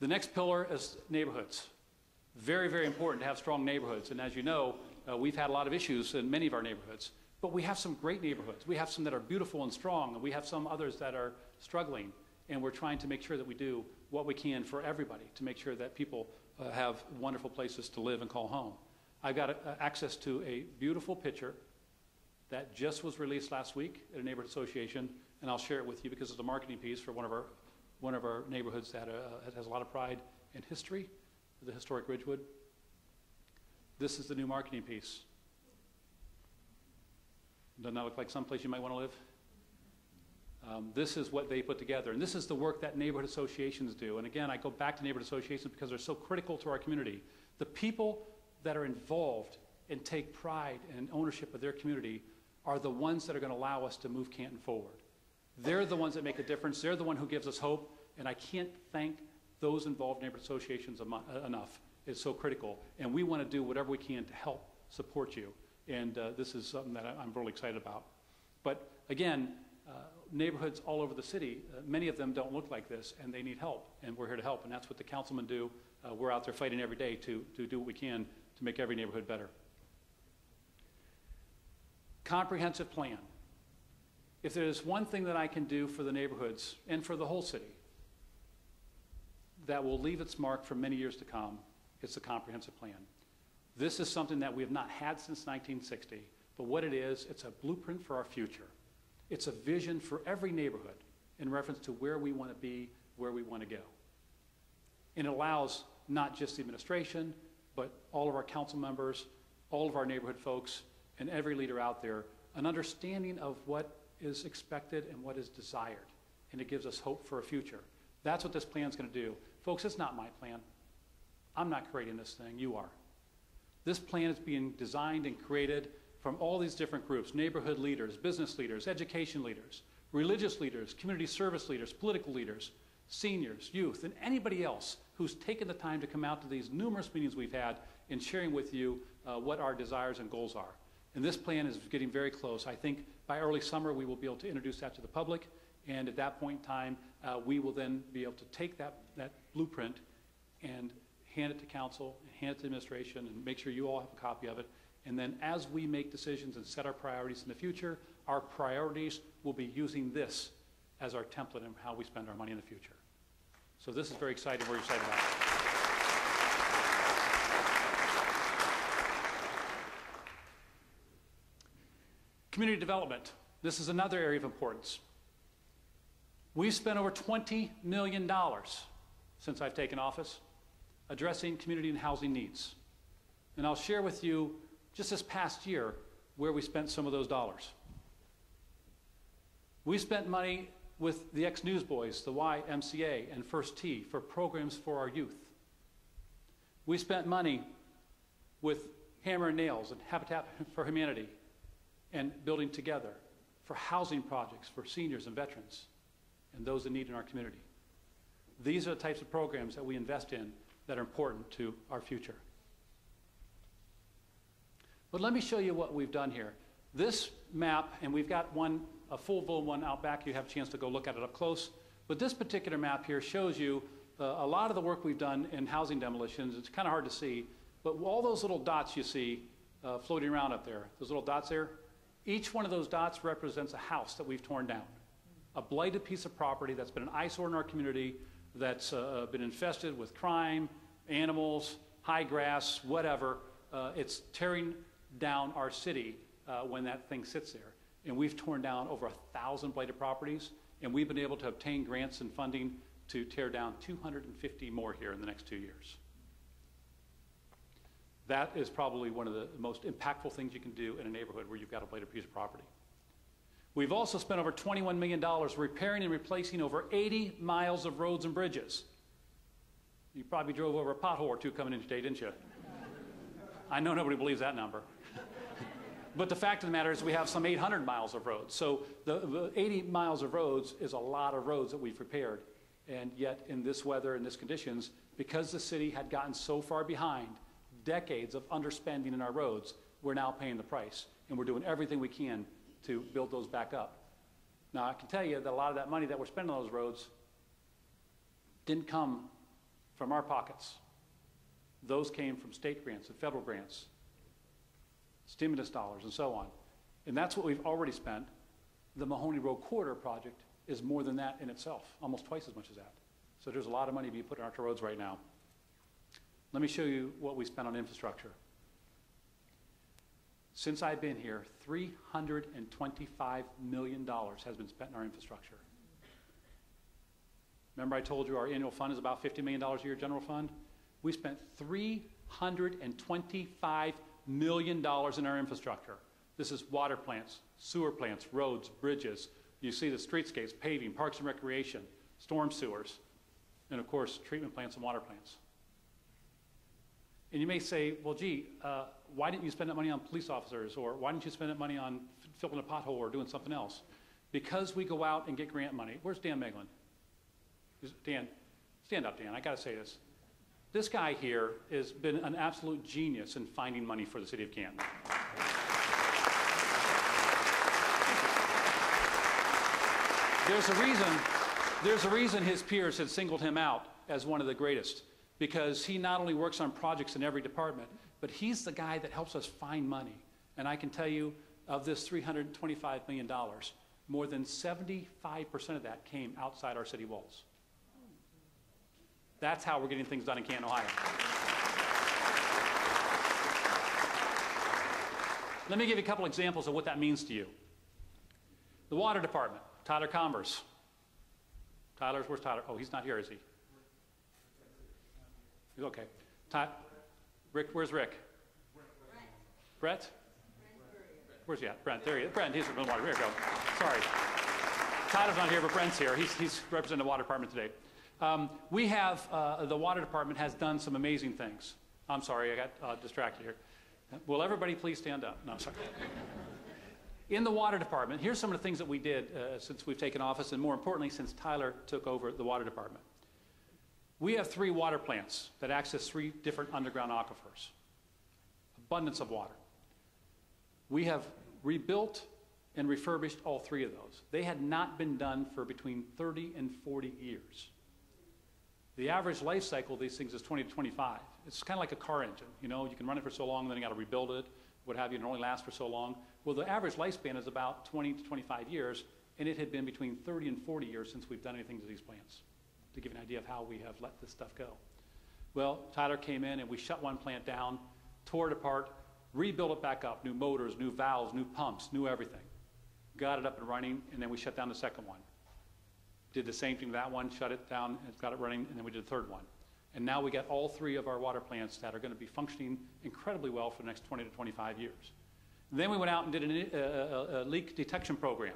The next pillar is neighborhoods. Very, very important to have strong neighborhoods. And as you know, we've had a lot of issues in many of our neighborhoods. But we have some great neighborhoods. We have some that are beautiful and strong, and we have some others that are struggling. And we're trying to make sure that we do what we can for everybody to make sure that people have wonderful places to live and call home. I've got access to a beautiful picture that just was released last week at a neighborhood association, and I'll share it with you because it's a marketing piece for one of our neighborhoods that has a lot of pride and history, the historic Ridgewood. This is the new marketing piece. Doesn't that look like someplace you might want to live? This is what they put together, and this is the work that neighborhood associations do. And again, I go back to neighborhood associations because they're so critical to our community. The people that are involved and take pride and ownership of their community are the ones that are going to allow us to move Canton forward. They're the ones that make a difference. They're the one who gives us hope, and I can't thank those involved in neighborhood associations enough. It's so critical, and we want to do whatever we can to help support you, and this is something that I'm really excited about. But again, neighborhoods all over the city, many of them don't look like this, and they need help, and we're here to help, and that's what the councilmen do. We're out there fighting every day to do what we can to make every neighborhood better. Comprehensive plan. If there's one thing that I can do for the neighborhoods and for the whole city that will leave its mark for many years to come, it's a comprehensive plan. This is something that we have not had since 1960, but what it is, it's a blueprint for our future. It's a vision for every neighborhood in reference to where we want to be, where we want to go. And it allows not just the administration, but all of our council members, all of our neighborhood folks, and every leader out there an understanding of what is expected and what is desired. And it gives us hope for a future. That's what this plan is going to do. Folks, it's not my plan. I'm not creating this thing. You are. This plan is being designed and created from all these different groups: neighborhood leaders, business leaders, education leaders, religious leaders, community service leaders, political leaders, seniors, youth, and anybody else who's taken the time to come out to these numerous meetings we've had in sharing with you what our desires and goals are. And this plan is getting very close. I think by early summer we will be able to introduce that to the public, and at that point in time we will then be able to take that blueprint and hand it to council, hand it to administration, and make sure you all have a copy of it. And then as we make decisions and set our priorities in the future, our priorities will be using this as our template in how we spend our money in the future. So this is very exciting. We're excited about it. Community development. This is another area of importance. We've spent over $20 million since I've taken office addressing community and housing needs. And I'll share with you just this past year where we spent some of those dollars. We spent money with the ex-Newsboys, the YMCA, and First Tee for programs for our youth. We spent money with Hammer and Nails and Habitat for Humanity and Building Together for housing projects for seniors and veterans and those in need in our community. These are the types of programs that we invest in that are important to our future. But let me show you what we've done here. This map, and we've got a full one out back. You have a chance to go look at it up close. But this particular map here shows you a lot of the work we've done in housing demolitions. It's kind of hard to see, but all those little dots you see floating around up there, those little dots there, each one of those dots represents a house that we've torn down, a blighted piece of property that's been an eyesore in our community, that's been infested with crime, animals, high grass, whatever. It's tearing down our city when that thing sits there. And we've torn down over 1,000 blighted properties, and we've been able to obtain grants and funding to tear down 250 more here in the next 2 years. That is probably one of the most impactful things you can do in a neighborhood where you've got a blighted piece of property. We've also spent over $21 million repairing and replacing over 80 miles of roads and bridges. You probably drove over a pothole or two coming in today, didn't you? I know nobody believes that number. But the fact of the matter is we have some 800 miles of roads. So the 80 miles of roads is a lot of roads that we've repaired. And yet in this weather and this conditions, because the city had gotten so far behind, decades of underspending in our roads, we're now paying the price. And we're doing everything we can to build those back up. Now I can tell you that a lot of that money that we're spending on those roads didn't come from our pockets. Those came from state grants and federal grants, stimulus dollars, and so on. And that's what we've already spent. The Mahoney Road Corridor project is more than that in itself, almost twice as much as that. So there's a lot of money being put into roads right now. Let me show you what we spent on infrastructure. Since I've been here, $325 million has been spent in our infrastructure. Remember I told you our annual fund is about $50 million a year, general fund? We spent $325 million in our infrastructure. This is water plants, sewer plants, roads, bridges. You see the streetscapes, paving, parks and recreation, storm sewers, and of course, treatment plants and water plants. And you may say, well, gee, why didn't you spend that money on police officers? Or why didn't you spend that money on filling a pothole or doing something else? Because we go out and get grant money. Where's Dan Meglin? Dan, stand up, Dan. I got to say this. This guy here has been an absolute genius in finding money for the city of Canton. There's a reason his peers had singled him out as one of the greatest, because he not only works on projects in every department, but he's the guy that helps us find money. And I can tell you, of this $325 million, more than 75% of that came outside our city walls. That's how we're getting things done in Canton, Ohio. Let me give you a couple examples of what that means to you. The water department, Tyler Converse. Where's Tyler? Oh, he's not here, is he? He's okay. Rick, where's Rick? Brett? Where's he at? Brent, there he is. Brent, he's from the water. Here we go. Sorry. Tyler's not here, but Brent's here. He's representing the water department today. We have, the water department has done some amazing things. I'm sorry, I got distracted here. Will everybody please stand up? No, I'm sorry. In the water department, here's some of the things that we did since we've taken office, and more importantly, since Tyler took over the water department. We have 3 water plants that access 3 different underground aquifers. Abundance of water. We have rebuilt and refurbished all 3 of those. They had not been done for between 30 and 40 years. The average life cycle of these things is 20 to 25. It's kind of like a car engine. You know, you can run it for so long, and then you got to rebuild it, what have you, and it only lasts for so long. Well, the average lifespan is about 20 to 25 years, and it had been between 30 and 40 years since we've done anything to these plants, to give you an idea of how we have let this stuff go. Well, Tyler came in, and we shut one plant down, tore it apart, rebuilt it back up, new motors, new valves, new pumps, new everything. Got it up and running, and then we shut down the second one. Did the same thing to that one, shut it down, and got it running, and then we did the third one. And now we got all 3 of our water plants that are going to be functioning incredibly well for the next 20 to 25 years. And then we went out and did a leak detection program,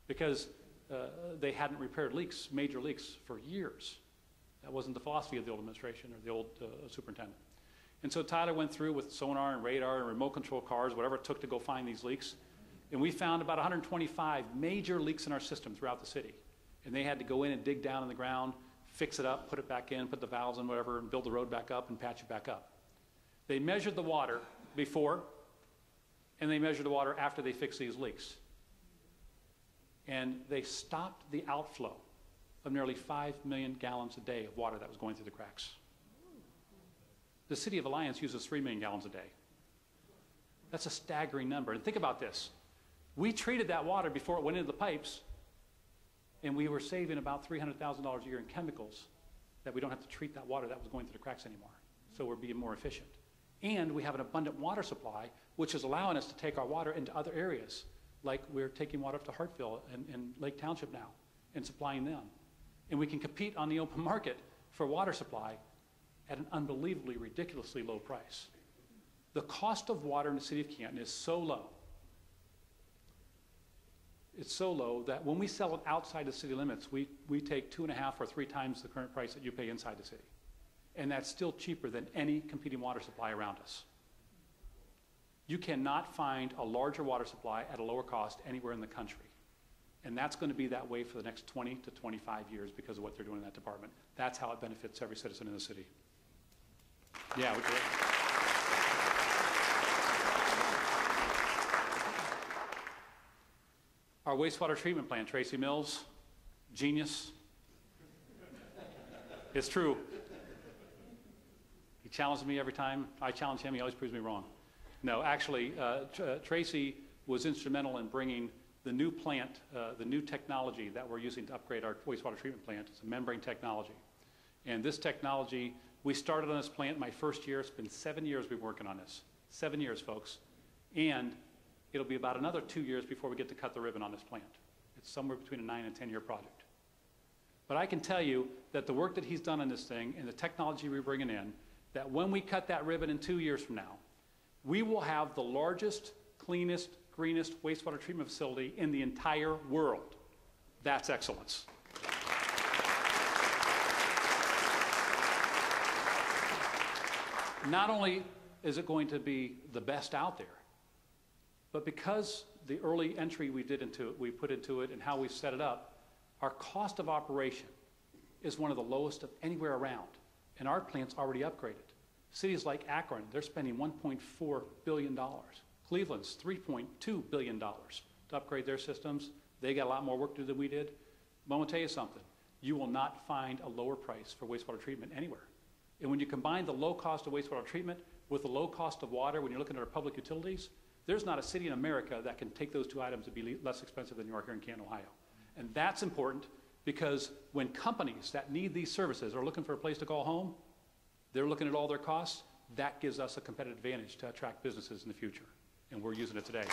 because they hadn't repaired leaks, major leaks, for years. That wasn't the philosophy of the old administration or the old superintendent. And so Tyler went through with sonar and radar and remote control cars, whatever it took to go find these leaks. And we found about 125 major leaks in our system throughout the city. And they had to go in and dig down in the ground, fix it up, put it back in, put the valves in, whatever, and build the road back up and patch it back up. They measured the water before, and they measured the water after they fixed these leaks. And they stopped the outflow of nearly 5 million gallons a day of water that was going through the cracks. The city of Alliance uses 3 million gallons a day. That's a staggering number. And think about this. We treated that water before it went into the pipes, and we were saving about $300,000 a year in chemicals that we don't have to treat that water that was going through the cracks anymore. So we're being more efficient. And we have an abundant water supply, which is allowing us to take our water into other areas, like we're taking water up to Hartville and Lake Township now and supplying them. And we can compete on the open market for water supply at an unbelievably, ridiculously low price. The cost of water in the city of Canton is so low. It's so low that when we sell it outside the city limits, we take 2.5 or 3 times the current price that you pay inside the city. And that's still cheaper than any competing water supply around us. You cannot find a larger water supply at a lower cost anywhere in the country. And that's going to be that way for the next 20 to 25 years because of what they're doing in that department. That's how it benefits every citizen in the city. Yeah, we do it. Our wastewater treatment plant, Tracy Mills, genius. It's true. challenges me every time. I challenge him, he always proves me wrong. No, actually, Tracy was instrumental in bringing the new plant, the new technology that we're using to upgrade our wastewater treatment plant. It's a membrane technology. And this technology, we started on this plant my first year. It's been 7 years we've been working on this. 7 years, folks. And it'll be about another 2 years before we get to cut the ribbon on this plant. It's somewhere between a 9 and 10-year project. But I can tell you that the work that he's done on this thing and the technology we're bringing in, that when we cut that ribbon in 2 years from now, we will have the largest, cleanest, greenest wastewater treatment facility in the entire world. That's excellence. Not only is it going to be the best out there, but because the early entry we put into it and how we set it up, our cost of operation is one of the lowest of anywhere around, and our plant's already upgraded. Cities like Akron, they're spending $1.4 billion. Cleveland's $3.2 billion to upgrade their systems. They got a lot more work to do than we did. But I'm going to tell you something. You will not find a lower price for wastewater treatment anywhere. And when you combine the low cost of wastewater treatment with the low cost of water, when you're looking at our public utilities, there's not a city in America that can take those two items to be less expensive than you are here in Canton, Ohio. And that's important because when companies that need these services are looking for a place to call home, they're looking at all their costs. That gives us a competitive advantage to attract businesses in the future. And we're using it today.